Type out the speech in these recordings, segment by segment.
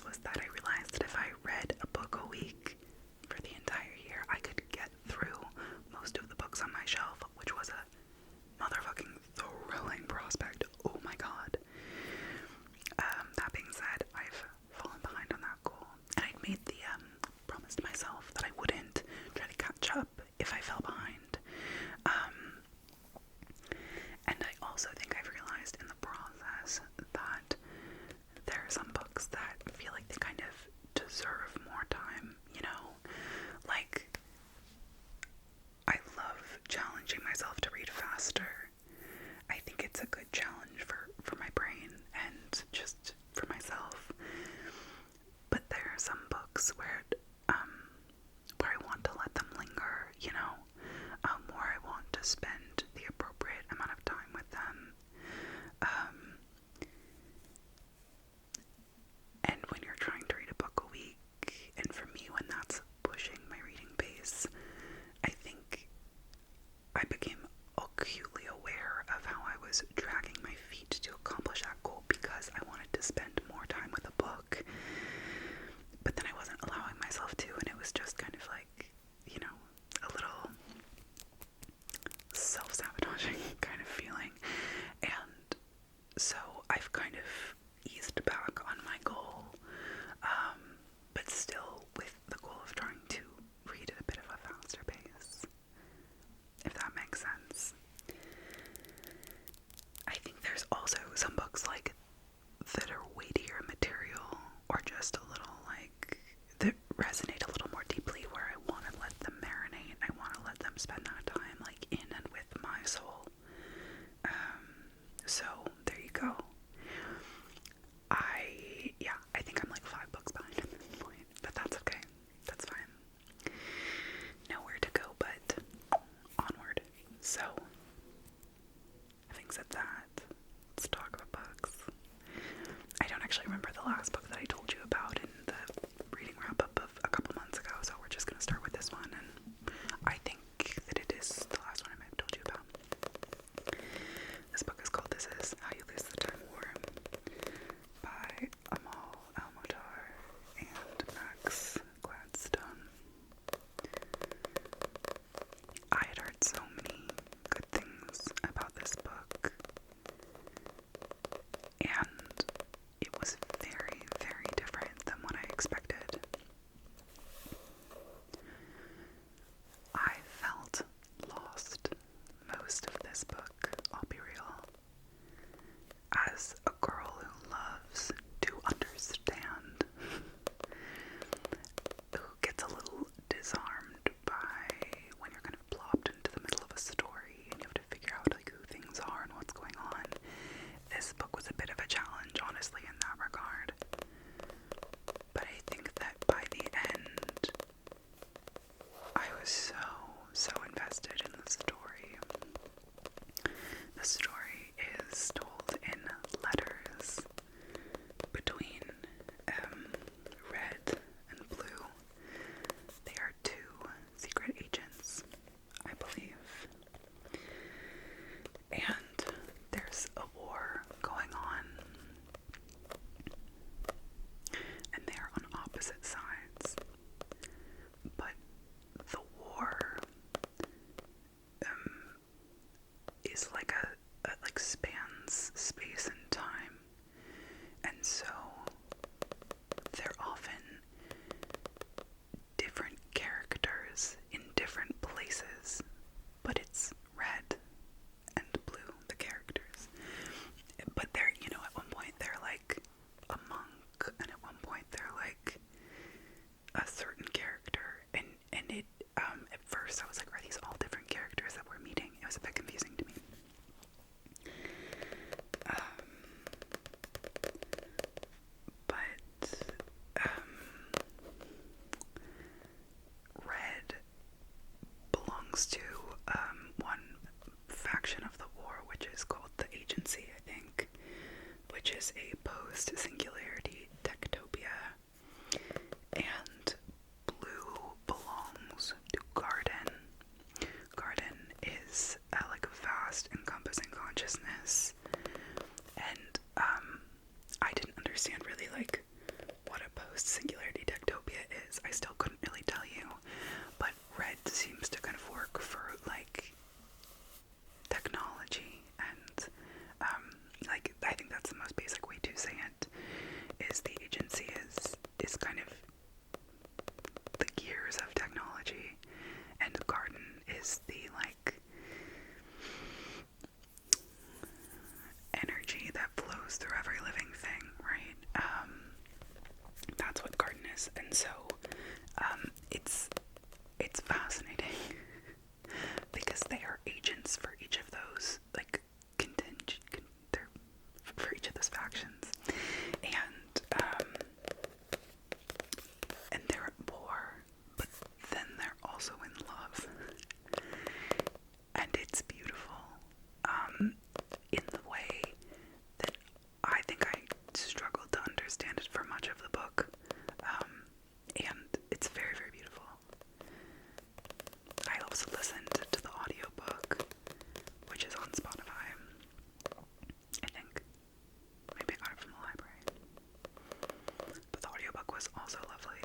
was that I realized that if I read a book a week for the entire year, I could get through most of the books on my shelf, which was a motherfucking thrilling prospect. Oh my god. That being said, I've fallen behind on that goal, and I'd made the promise to myself that I wouldn't try to catch up if I fell behind. And I also think I've realized in the process that there are some books that feel like they kind of deserve more time, you know? Like, I love challenging myself to read faster. I think it's a good challenge for my brain and just for myself. But there are some books where I want to let them linger, you know? Where I want to spend the appropriate amount of time with them. And when you're trying to read a book a week, and for me, when that's pushing my reading pace, I think I became acutely aware of how I was dragging my feet to accomplish that goal because I wanted to spend more time with a book, but then I wasn't allowing myself to, and it was just kind of like, you know, a little self-sabotaging kind of feeling. And so I've kind of eased back on my goal, but still with the goal of trying to read at a bit of a faster pace, if that makes sense. I think there's also some books like that are weightier material, or just a little like that resonate a little more deeply, where I want to let them marinate. I want to let them spend that time like in and with my soul. So there you go. I think I'm like 5 books behind at this point, but that's okay. That's fine. Nowhere to go but onward. So, having said that, let's talk about books. I don't actually remember the last book that I told you about in the reading wrap-up of a couple months ago, so we're just going to start with this one, and I think that it is the last one I might have told you about. This book is called This Is How You Lose the Time War by Amal and Max Gladstone. I had heard so many good things about this book, and it was very, very different than what I expected. I felt lost most of this book, I'll be real. As a girl who loves to understand, who gets a little disarmed by when you're kind of plopped into the middle of a story and you have to figure out like who things are and what's going on, this book was a bit of a challenge, honestly, in that regard. But I think that by the end, I was so invested in the story. The story is told in letters between Red and Blue. They are 2 secret agents, I believe. And there's a war going on, and they're on opposite sides. But the war is like like spans space and time, and so they're often different characters in different places, but it's Red and Blue, the characters. But they're, you know, at one point they're like a monk, and at one point they're like a certain character, and it at first I was like, are these all different characters that we're meeting? It was a bit confusing to me. But Red belongs to one faction of the war, which is called the Agency, I think, which is a post-singularity techtopia, and Blue belongs to Garden. Garden is like a vast, encompassing consciousness, and I didn't understand really like what a post-singularity techtopia is, I still couldn't really tell you, but red seems to kind of work for, like, technology, and, like, I think that's the most basic way to say it, is the agency is kind of the gears of technology, and the garden is the, like, energy that flows through every living thing, right? That's what garden is, and so, it's fascinating, because they are agents for each of those, like, for each of those factions, and they're at war, but then they're also in love, and it's beautiful, in the way that I think I struggled to understand it for much of the book, and it's very, very beautiful. I also listened to the audiobook, which is on Spotify, I think. Maybe I got it from the library. But the audiobook was also lovely.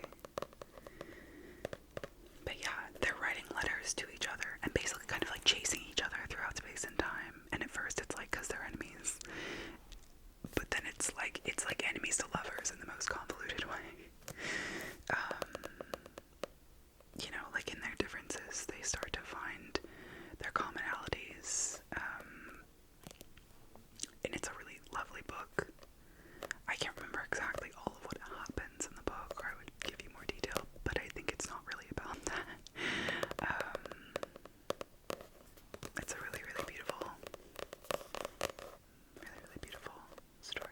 But yeah, they're writing letters to each other and basically kind of like chasing each other throughout space and time. And at first it's like because they're enemies. But then it's like enemies to lovers in the most convoluted way. You know, like in their differences, they start to find their commonalities. And it's a really lovely book. I can't remember exactly all of what happens in the book, or I would give you more detail, but I think it's not really about that. It's a really, really beautiful, really, really beautiful story.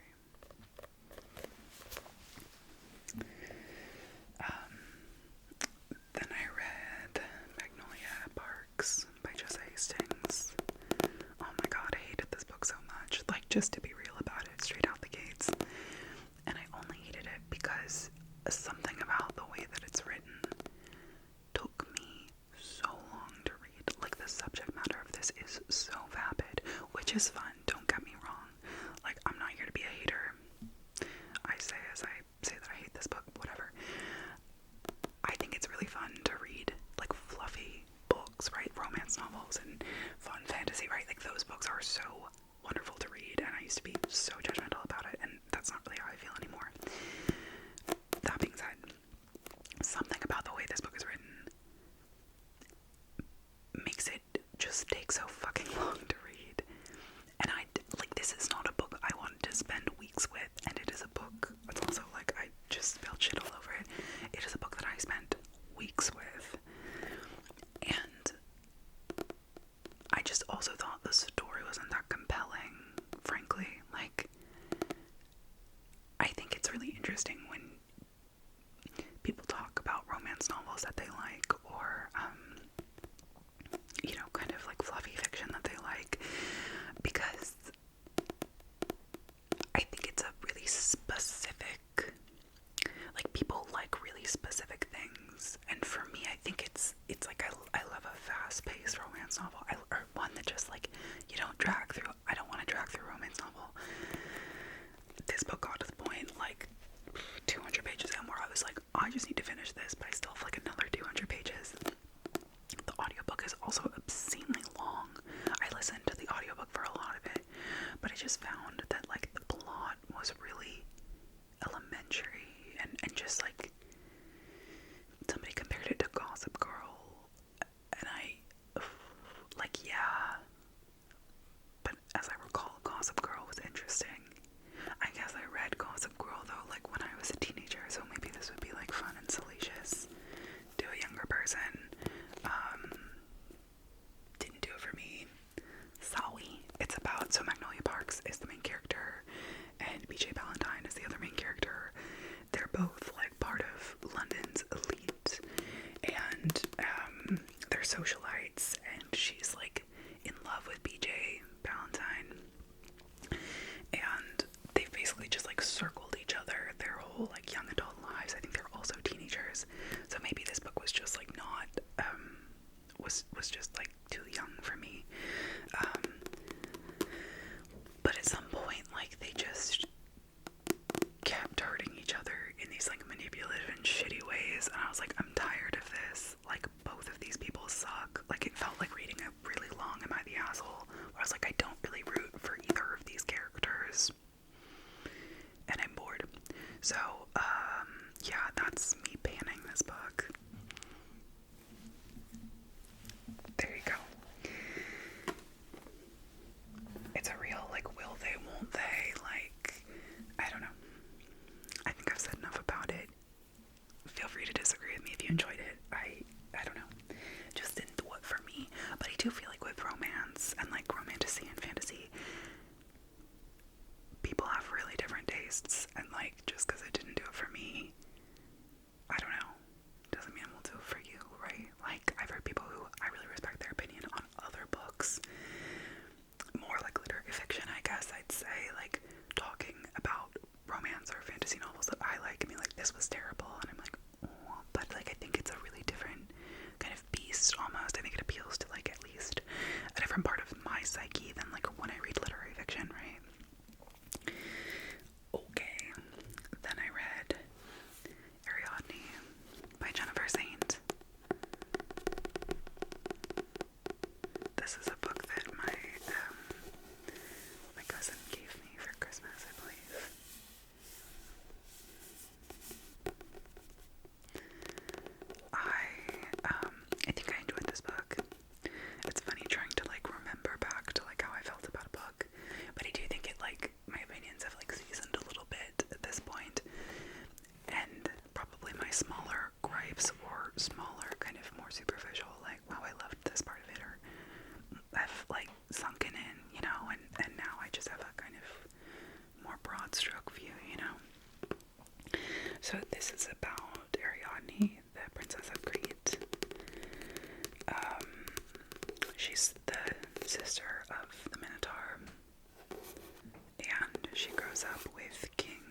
Then I read Magnolia Parks by Jessa Hastings. Oh my god, I hated this book so much. Like, just to be real about it, straight out the gates. And I only hated it because something about the way that it's written took me so long to read. Like, the subject matter of this is so vapid, which is fun, don't get me wrong. Like, I'm not here to be a hater. I say as I say that I hate this book, whatever. I think it's really fun to read, like, fluffy books, right? Romance novels and fun fantasy, right? Like, those books are so wonderful to read, and I used to be so judgmental about it, and that's not really how I feel anymore. That being said, something about the way this book is written makes it just take so fucking long to read. And this is not a book I wanted to spend weeks with, and it is a book, it's also like, I just spelled shit all over it. It is a book that I spent weeks with, and I just also thought the story wasn't that compelling, frankly. Like, I think it's really interesting when people talk about romance novels that they like, or, you know, kind of like fluffy fiction that they like, because I think it's a really specific, like, people like really specific things, and for me, I think it's like, I love a fast-paced romance novel, or one that just, like, you don't drag through. I don't want to drag through a romance novel. This book got to the point, like, 200 pages in, where I was like, I just need to finish this, but I still have, like, another 200 pages. The audiobook is also obscenely long. I listened to the audiobook for a lot of it, but I just found that, like, the plot was really elementary, and just, like, somebody compared it to Gossip Girl, and like, yeah, but as I recall, Gossip Girl was interesting. I guess I read Gossip Girl, though, like, when I was a teenager, so maybe this would be, like, fun and salacious to a younger person. Didn't do it for me. Sorry. It's about, so Magnolia Parks is the main character, and BJ Ballantyne is the other main character. They're both, like, part of London's elite, and they're socialites, and she's, like, in love with BJ Ballantyne, and they've basically just, like, circled each other their whole, like, young adult lives. I think they're also teenagers, so maybe this book was just, like, not, was just, like, too young for me, but at some point, like, they just kept hurting each other in these, like, manipulative pages and I was like, I'm tired of this. Like, both of these people suck. Like, it felt like reading a really long Am I the Asshole? Where I was like, I don't really root for either of these characters. And I'm bored. So, yeah, that's me banning this book. There you go. It's a real, like, will they, won't they, like, I don't know. I think I've said enough about it. Feel free to disagree with me if you enjoyed it. I don't know. Just didn't do it for me. But I do feel like with romance and, like, romantasy and fantasy, people have really different tastes. And, like, just because it didn't do it for me, I don't know, doesn't mean it will do it for you, right? Like, I've heard people who I really respect their opinion on other books, more like literary fiction, I guess I'd say, like, talking about romance or fantasy novels that I like, and be like, this was terrible, and I'm like, oh, but, like, I think it's a really different kind of beast, almost. I think it appeals to, like, at least a different part of my psyche than, like, when I read literary fiction, right? Okay, then I read Ariadne by Jennifer Saint. This is a book that my cousin gave me for Christmas, I believe. I think I enjoyed this book. It's funny trying to, like, remember back to, like, how I felt about a book, but I do think it, like, my opinions have, like, seasoned a little bit at this point, and probably my smaller gripes or smaller, kind of more superficial, like, wow, I loved this part of it, or have, like, sunken in, you know, and now I just have a kind of more broad stroke view, you know. So this is about Ariadne, the Princess of Crete. She's the sister of the Minotaur, and she grows up with King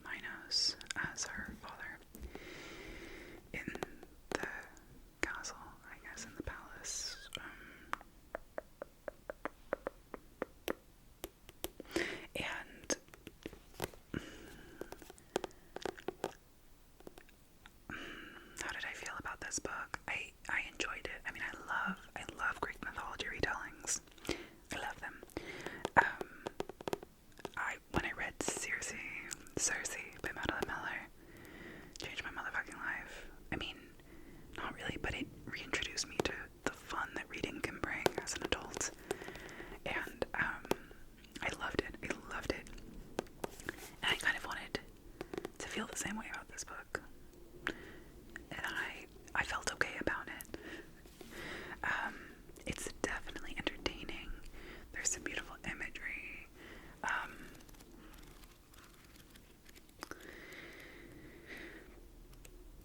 Minos as her father in the castle, I guess, in the palace. And how did I feel about this book? I enjoyed it. I mean, I love Greek mythology retellings. I love them. When I read Circe by Madeline Miller, changed my motherfucking life. I mean, not really, but it reintroduced me to the fun that reading can bring as an adult. And I loved it. And I kind of wanted to feel the same way about this book. And I felt okay about it. It's definitely entertaining. There's some beautiful imagery.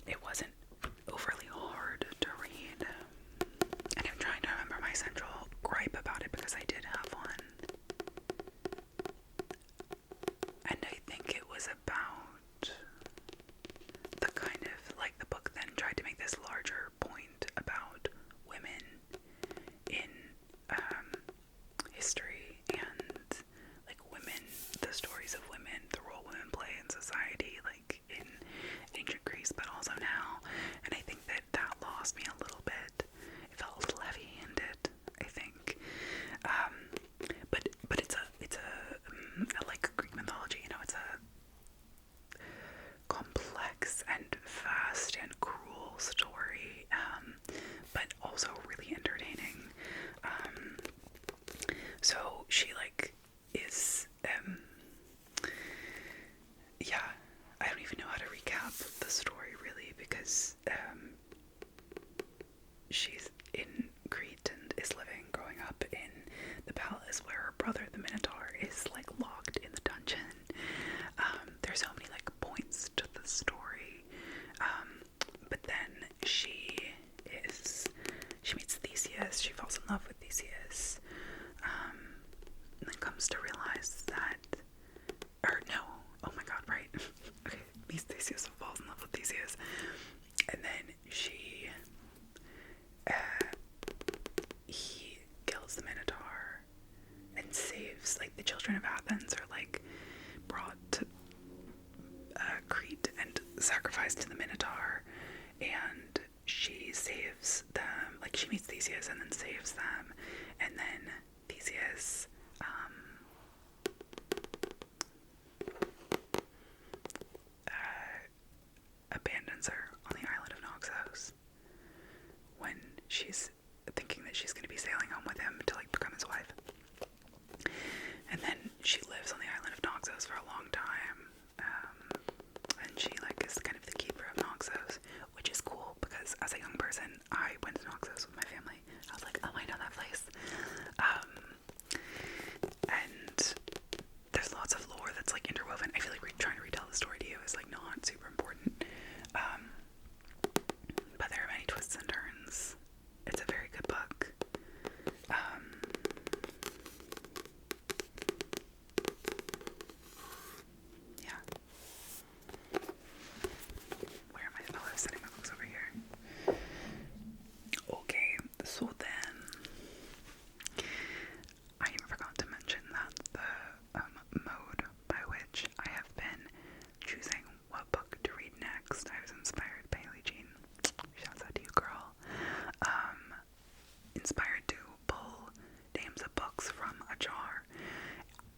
It wasn't overly hard to read. And I'm trying to remember my central gripe about it, because I did have one. And I think it was about sacrificed to the Minotaur, and she saves them. Like, she meets Theseus and then saves them, and then Theseus abandons her on the island of Naxos when she's thinking that she's going to be sailing home with him to like become his wife. And then she lives on the island of Naxos for a long time, and she like is kind of the keeper of Naxos, which is cool because as a young person I went to Naxos with my family. I was like, oh, I know that place. And there's lots of lore that's like interwoven. I feel like trying to retell the story to you is like not super important, but there are many twists and turns. It's a very good book. Yeah. Where am I? Oh, I was setting my books over here. Okay, so then I forgot to mention that the mode by which I have been choosing what book to read next, I was inspired by Haley Jean. Shouts out to you, girl. Inspired to pull names of books from a jar.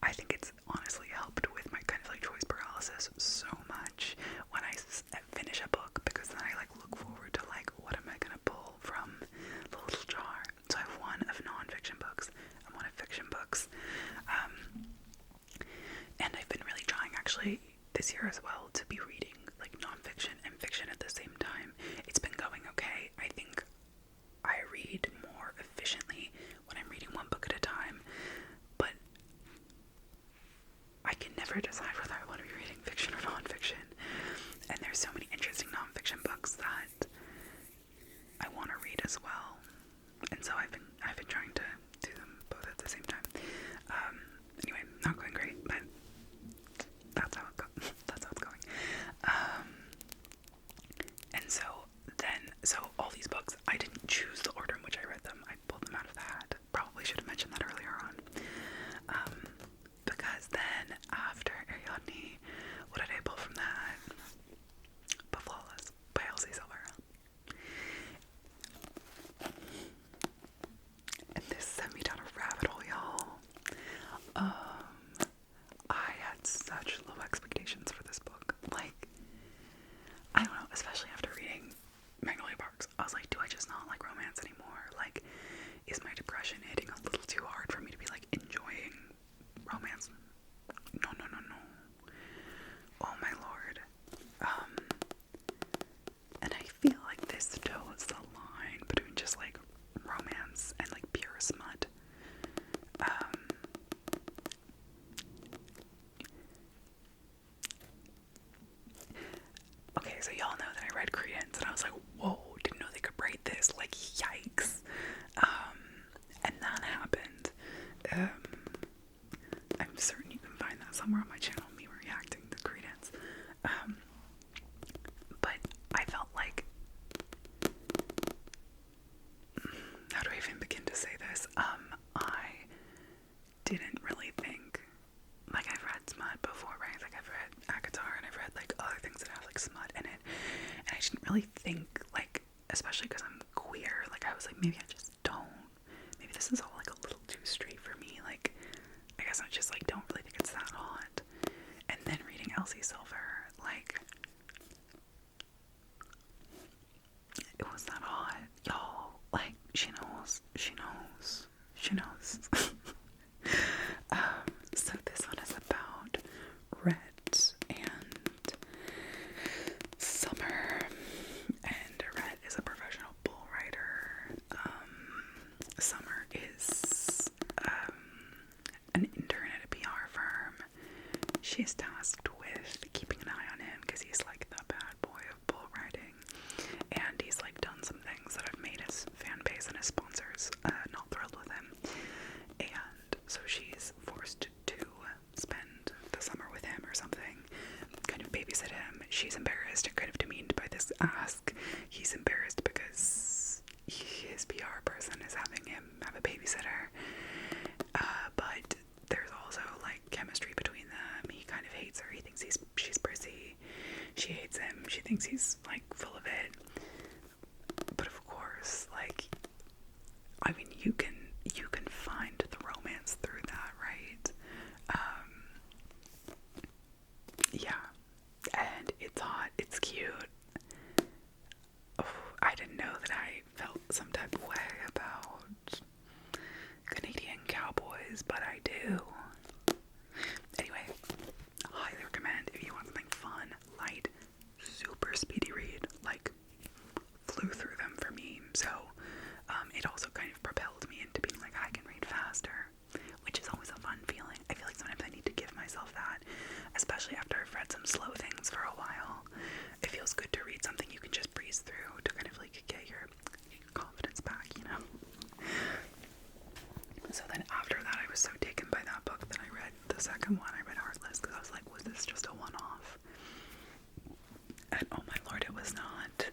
I think it's honestly helped with my kind of like choice paralysis so much when I finish a book, because then I like look forward to like, what am I gonna pull from the little jar. So I have one of non-fiction books and one of fiction books, and I've been really trying actually this year as well to be reading like non-fiction and fiction at the same time. It's been going okay. I think I read more efficiently when I'm reading one book at a time, but I can never decide whether I want to be reading fiction or non-fiction. And there's so many interesting non-fiction books that I want to read as well. And so I've been trying to do them both at the same time. Anyway, not going great, but that's how it's going. And so all these books, I didn't choose the order in which I read them. I pulled them out of the hat. Probably should have mentioned that earlier on. Because then after Ariadne, what did I pull from that? But Flawless by Elsie Silver. And this sent me down a rabbit hole, y'all. I had such low expectations for this book. Like, I don't know, especially after reading Magnolia Parks. I was like, do I just not like romance anymore? Like, is my depression hitting a little too hard for me to be like enjoying romance? No. Oh my lord. And I feel like this toes the line between just like romance and like pure smut. Okay, so y'all know that I read Credence and I was like, whoa, didn't know they could write this, like, yikes. And that happened. I'm certain you can find that somewhere on my channel, me reacting to Credence. But I felt like, how do I even begin to say this? I didn't really think, like, I've read smut before, right? Like, I've read ACOTAR and I've read like other things that have like smut in it, and I didn't really think, like, especially because I'm queer, like I was like, maybe I just don't, maybe this is all like a little too straight for me, like I guess I just like don't really think it's that hot. And then reading Elsie Silver, like, it was that hot, y'all. Like, she knows. So this one is about Rhett and Summer, and Rhett is a professional bull rider. Summer is an intern at a PR firm. She's tasked with keeping an eye on him because he's like the bad boy of bull riding, and he's like done some things that have made his fan base and his sponsors not thrilled with him, and so she's forced to spend the summer with him or something, kind of babysit him. She's embarrassed and kind of demeaned by this ask. He's embarrassed because his PR person is having him have a babysitter, but there's also like chemistry between them. He kind of hates her. He thinks she's prissy. She hates him. She she thinks he's like full of it. But of course, like, I mean, you can find the romance through that, right? Yeah, and it's hot, it's cute. Oh, I didn't know that I felt some type of way about Canadian cowboys, but I do. Anyway, highly recommend if you want something fun, light, super speedy read. Like, flew through them for me. So it also kind of propelled me into being like, I can read faster, which is always a fun feeling. I feel like sometimes I need to give myself that, especially after I've read some slow things for a while. It feels good to read something you can just breeze through to kind of like get your confidence back, you know? So then after that, I was so taken by that book that I read the second one. I read Heartless because I was like, was this just a one-off? And oh my lord, it was not.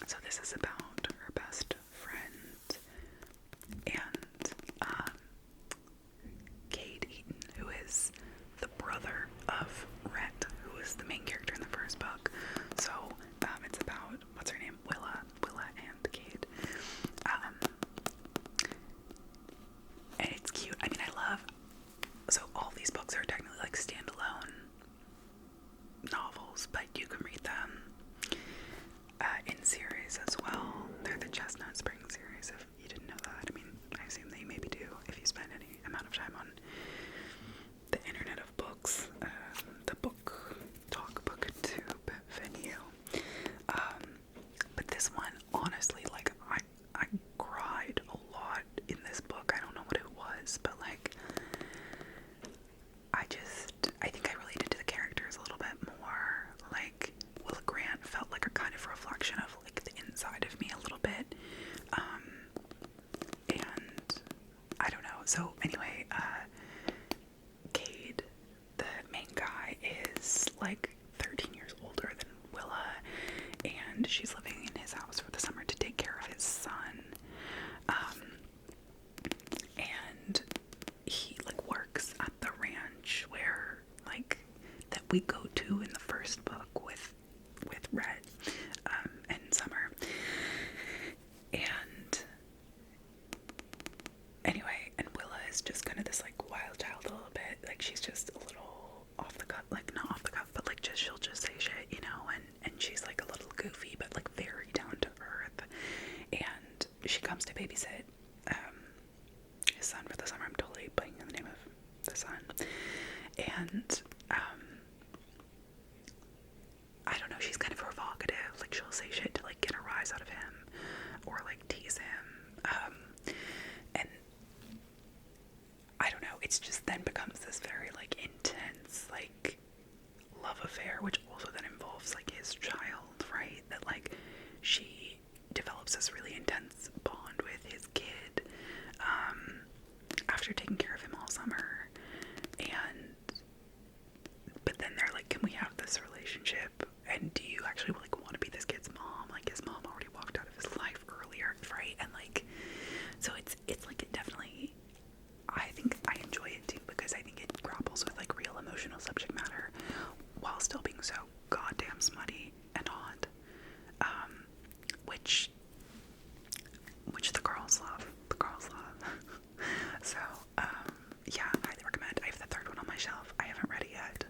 So this is about her best friend and Cade Eaton, who is the brother of Rhett, who is the main character in the first book. So it's about, what's her name? Willa and Cade. And it's cute. I mean, so all these books are technically like standalone novels, but you can read them in series as well. They're the Chestnut Spring series, if you didn't know that. I mean, I assume that you maybe do if you spend any amount of time on the internet of books, the book talk, booktube venue. But this one, honestly, like, I cried a lot in this book. I don't know what it was, but like, I think I related to the characters a little bit more. Like, Willa Grant felt like a kind of reflection of like the inside of me a little bit. And I don't know. So anyway, Cade, the main guy, is like 13 years older than Willa, and she's living in his house for the summer to take care of his son. And he like works at the ranch where like that we go to in the first book with Red and Summer. And anyway, and Willa is just kind of this like wild child a little bit. Like, she's just a little off the cuff, like not off the cuff, but like she'll just say shit, you know, and she's like a little goofy, but like very down to earth. And she comes to babysit his son for the summer. I'm totally blanking on the name of the son. And I don't know, she's kind of provocative. Like, she'll say shit to like get a rise out of him or like tease him. And I don't know, it's just then becomes this very like intense like love affair, which also then involves like his child, right? That like she develops this really intense bond with his kid after taking care of him all summer. But then they're like, can we have this relationship? And do you actually like want to be this kid's mom? Like, his mom already walked out of his life earlier, right? And like, so it's like, it definitely, I think I enjoy it too, because I think it grapples with like real emotional subject matter while still being so goddamn smutty and hot, which the girls love. So yeah, highly recommend. I have the third one on my shelf. I haven't read it yet.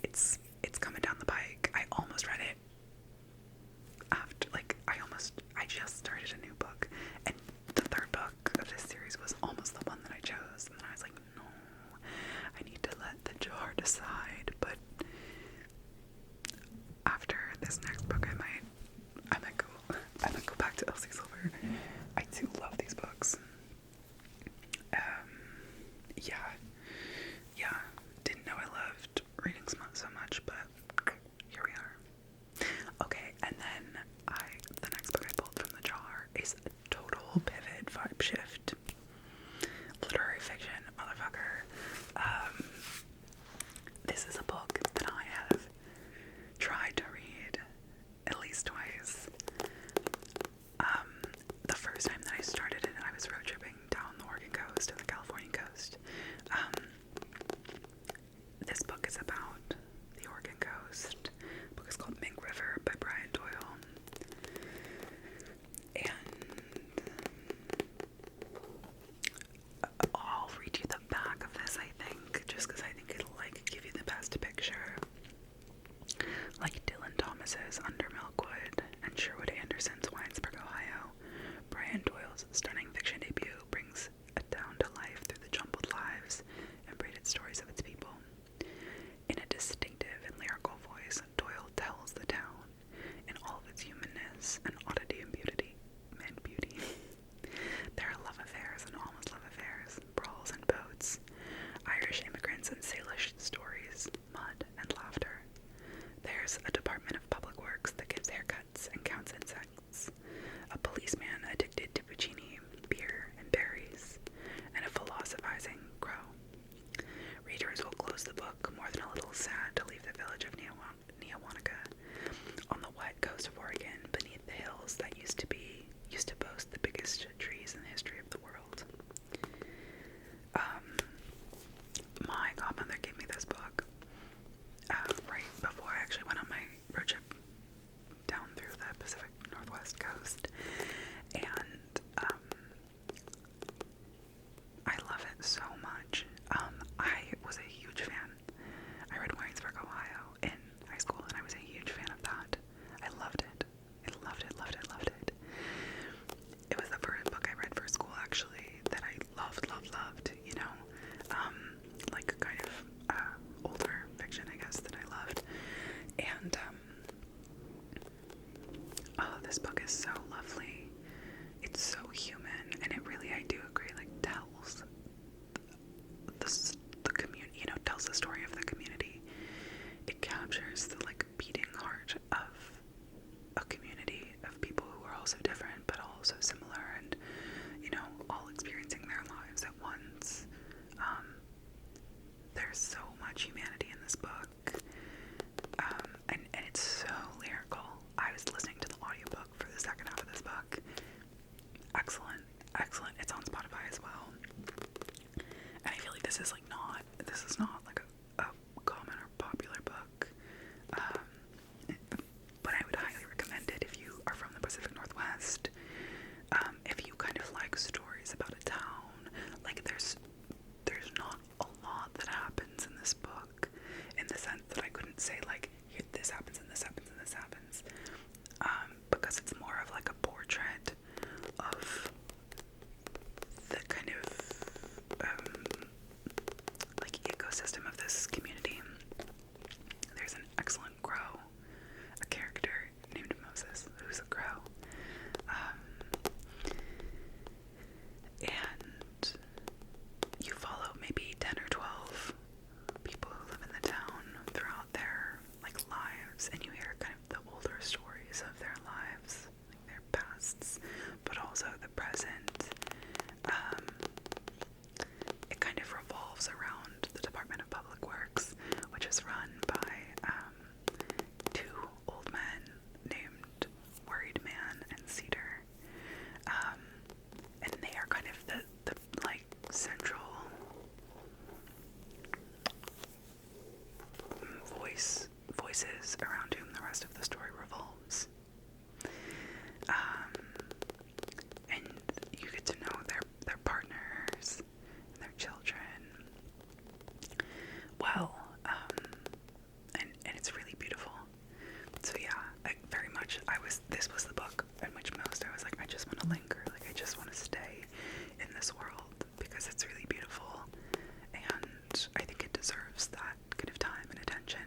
It's coming down the pike. I almost read it after, like, I just started a new book, and the third book of this series was almost the one that I chose, and then I was like, no, I need to let the jar decide. But after this next book, I might go back to Elsie Silver. I do love these books. Yeah, didn't know I loved reading so much, but here we are. Okay, and then the next book I pulled from the jar is a total pivot vibe shift. Literary fiction, motherfucker. This is a book that I have tried to read at least twice. Thomas's Under Milkwood and Sherwood Anderson's Winesburg, Ohio, Brian Doyle's stunning fiction debut brings a town to life through the jumbled lives and braided stories of its people. In a distinctive and lyrical voice, Doyle tells the town in all of its humanness and oddity and beauty. There are love affairs and almost love affairs, brawls and boats, Irish immigrants and Salish stories, mud and laughter. There's a Department of Public Works that gives haircuts and counts insects, a policeman addicted to Puccini, beer, and berries, and a philosophizing crow. Readers will close the book more than a little sad to leave the village of Neowanica on the wet coast of Oregon beneath the hills that used to boast the biggest trees in the history of the world. My godmother gave me this book right before I actually went on my road trip down through the Pacific Northwest coast, and I love it so much. I was a huge fan. I read Winesburg, Ohio in high school, and I was a huge fan of that. I loved it. I loved it, loved it, loved it. It was the first book I read for school, actually, that I loved, you know, like kind of older fiction, I guess, that I loved. And oh, this book is so lovely. It's so human, and it really, I do agree, like, tells the community, you know, tells the story of the community. It captures the, like, beating heart of a community of people who are also different, but also similar, and, you know, all experiencing their lives at once. There's so much humanity in this book, and it's so lyrical. I was listening to the audiobook for the second half of this book. Excellent, excellent. It's on Spotify as well. And I feel like this is not like a common or popular book, but I would highly recommend it if you are from the Pacific Northwest. If you kind of like stories about a town, like there's not a lot that happens in this book, in the sense that I couldn't say like, here, this happens and this happens and this happens, because it's more of like a portrait of the kind of like ecosystem of this community. There's an excellent crow, a character named Moses, who's a crow, and you follow maybe 10 or 12 people who live in the town throughout their like lives, and you hear kind of the older stories of their lives, like their pasts, but also the present. It kind of revolves around the Department of Public Works, which is run by two old men named Worried Man and Cedar. And they are kind of the like central voices around whom the rest of the story revolves. And you get to know their partners and their children well, and it's really beautiful. So yeah, this was the book in which I was like, I just want to linger, like I just want to stay in this world because it's really beautiful, and I think it deserves that kind of time and attention.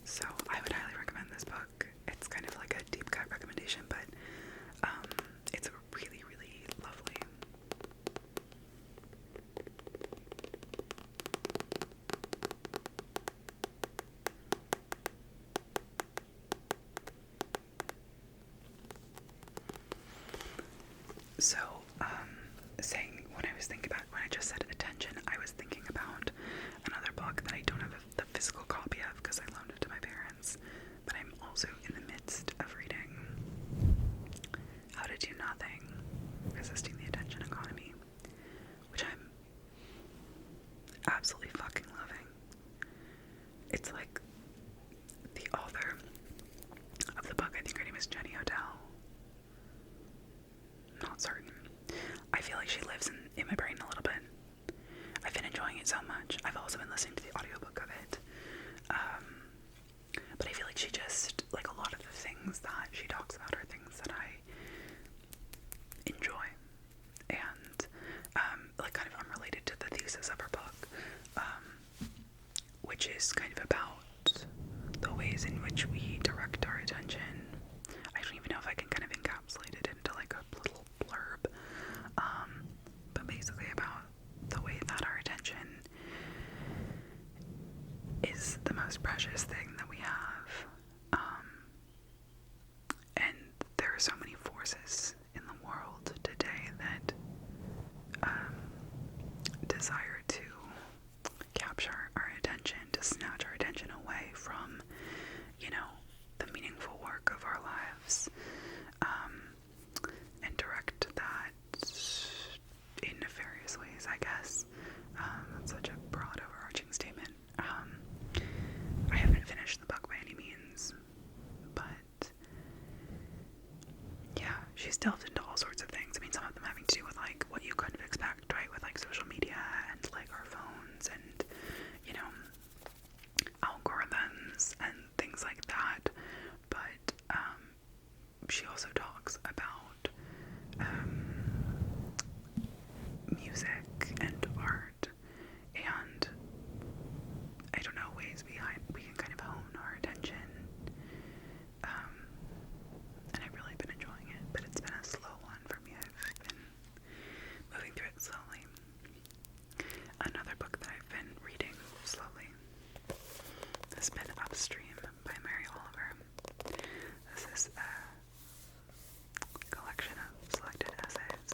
So I would highly recommend this book. It's kind of like a deep cut recommendation, but it's really, really lovely. So, saying when I was thinking about when I just said a 10 which is kind of about the ways in which we direct our attention. I don't even know if I can kind of encapsulate it into like a little blurb, but basically about the way that our attention is the most precious thing that we have. And there are so many forces in the world today that desire to capture our attention, to snatch our attention away from, the meaningful work of our lives, and direct that in nefarious ways, I guess. That's such a broad, overarching statement. I haven't finished the book by any means, but yeah, she's delved into all sorts of things. I mean, some of them having to do with like what you kind of expect, right, with like social media and like our phones and algorithms and things like that. But she also talks about music and art and, I don't know, ways we can kind of hone our attention. And I've really been enjoying it, but it's been a slow one for me. I've been moving through it slowly. Another book that I've been reading slowly has been Upstream by Mary Oliver. This is a collection of selected essays.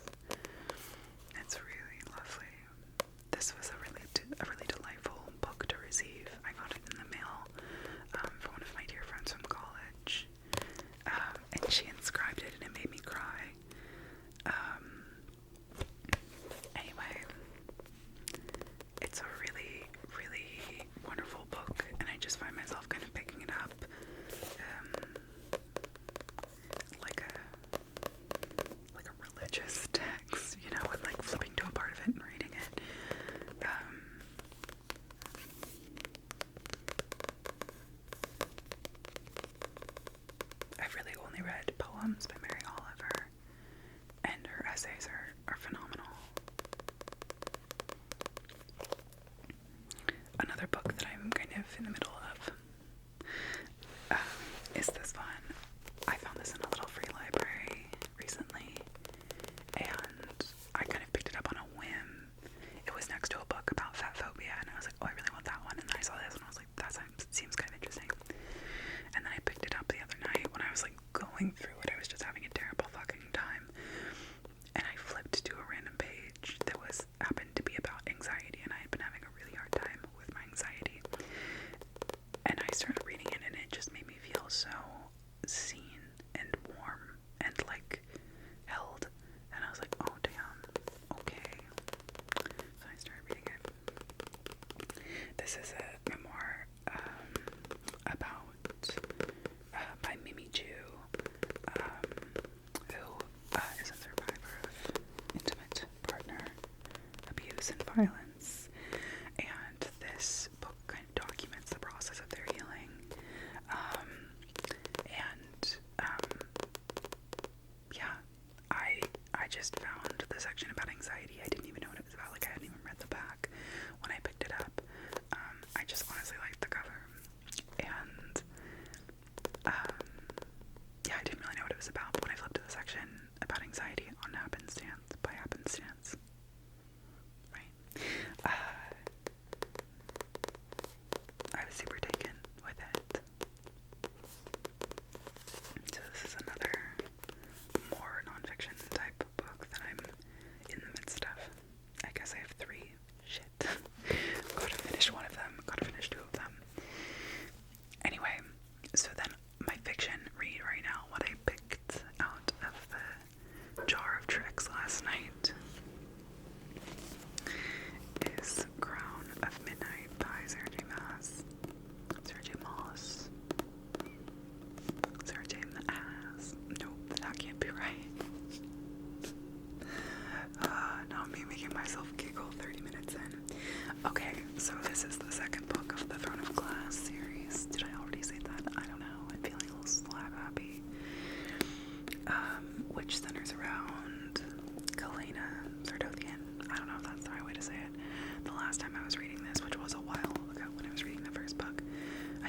It's really lovely. This was a really delightful book to receive. I got it in the mail from one of my dear friends from college, and she inscribed it, and it made me cry. Anyway, it's a really, really wonderful book, and I just find myself kind of picking it up like a religious text, and like flipping to a part of it and reading it. I've really only read poems by Mary Oliver, and her essays are phenomenal. Another book that I'm kind of in the middle of is this one. I found this in a little free library recently, and I kind of picked it up on a whim. It was next to a book about fat phobia, and I was like, oh, I really want that one. And then I saw this, and I was like, that seems kind of interesting. And then I picked it up the other night when I was like going through it. I was just having a terrible fucking time, and I flipped to a random page that happened to be about anxiety, and I had been having a really hard time with my anxiety. And I started reading it, and it just made me feel so seen and warm and like held. And I was like, oh damn, okay. So I started reading it. This is a memoir about by Mimi Jew, who is a survivor of intimate partner abuse and violence. And this book kind of documents the process of their healing. And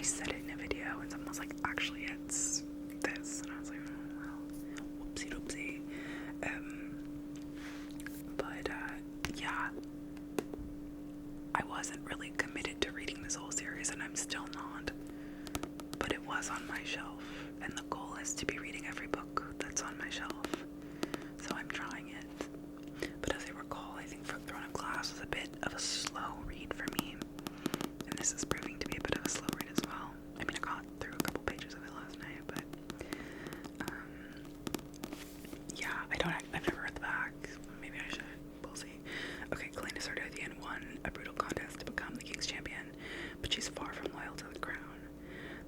said it in a video, and someone was like, actually, it's this. And I was like, oh, well, whoopsie doopsie. Yeah, I wasn't really committed to reading this whole series, and I'm still not. But it was on my shelf, and the goal is to be reading every book that's on my shelf. So I'm trying it. But as I recall, I think Throne of Glass was a bit of a slow read for me. And this is proving to be a bit of a slow read as well. I mean, I got through a couple pages of it last night, but yeah, I've never read the back. Maybe I should. We'll see. Okay, Kalina Sardouthian won a brutal contest to become the King's Champion, but she's far from loyal to the crown.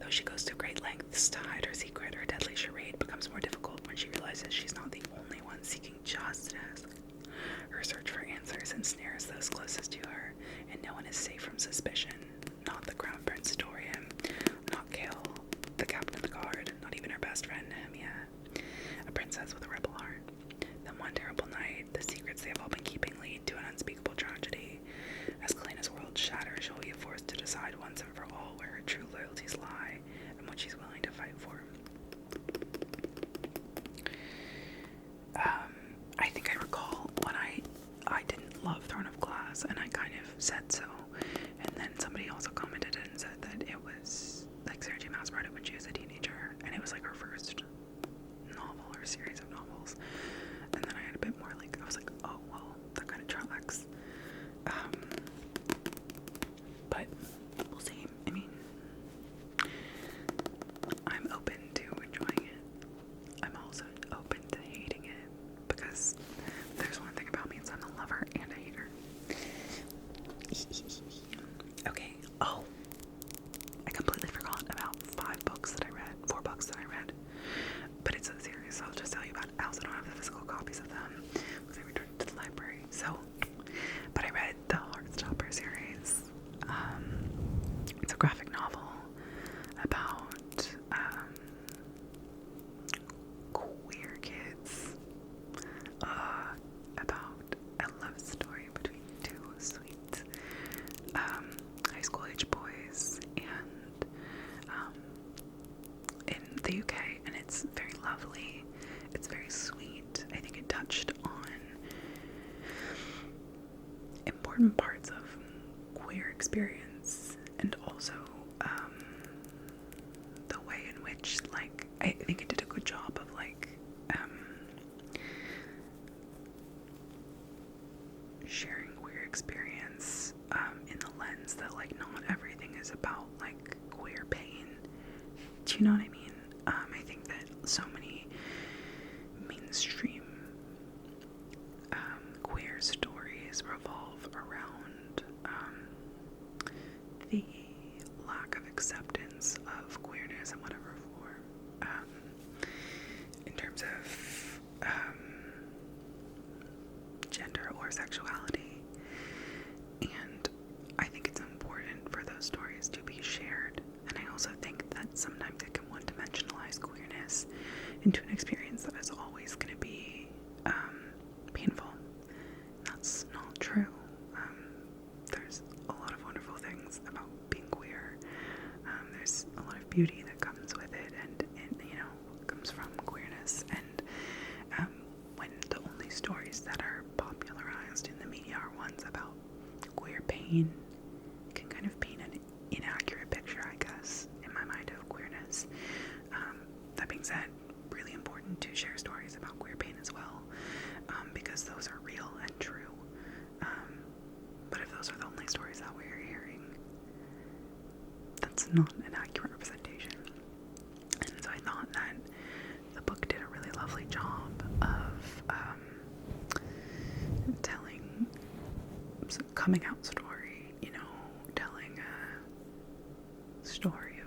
Though she goes to great lengths to hide her secret, her deadly charade becomes more difficult when she realizes she's not the only one seeking justice. Her search for answers ensnares those closest to her, and no one is safe from suspicion. Not the Crown Prince Dorian, not Kale, the captain of the guard, not even her best friend Nehemia, a princess with a rebel heart. Then one terrible night, the secrets they have all been keeping lead to an unspeakable tragedy. As Kalina's world shatters, she'll be forced to decide once and for all where her true loyalties lie and what she's willing to fight for. I think I recall when I didn't love Throne of Glass, and I kind of said so, and then somebody also commented and said that it was like Sarah J. Maas wrote it when she was a teenager, and it was like her first novel or series of novels. And then I had a bit more like, I was like, oh well, that kind of tracks. But we'll see. I mean, I'm open to enjoying it. I'm also open to hating it, because there's one thing about me, is I'm a lover and a hater. Okay, oh, I completely forgot about 4 books that I read, but it's a series, so I'll just tell you about it. I also don't have the physical copies of them, because I returned to the library, but I read the Heartstopper series. It's a graphic novel about, queer kids, about a love story between 2 sweet, high school age boys, and, in the UK, and it's very lovely, it's very sweet. I think it touched on important parts of queer experience, and also, the way in which, like, I think it did a good job of, like, sharing queer experience, in the lens that, like, not everything is about, like, queer pain. Do you know what I mean? I think that so many mainstream, queer stories revolve around, the lack of acceptance of queerness in whatever form, in terms of, gender or sexuality. And I think it's important for those stories to be shared. And I also think that sometimes it can one-dimensionalize queerness into an experience that is always going to be, painful. That's not true. There's a lot of wonderful things about being queer. There's a lot of beauty that comes with it, and comes from queerness. And when the only stories that are popularized in the media are ones about queer pain, it can kind of paint an inaccurate picture, I guess, in my mind, of queerness. That being said, really important to share stories about queer pain as well, because those are real and true. But if those are the only stories that we're hearing, that's not an accurate representation. And so I thought that the book did a really lovely job of, telling a coming out story, telling a story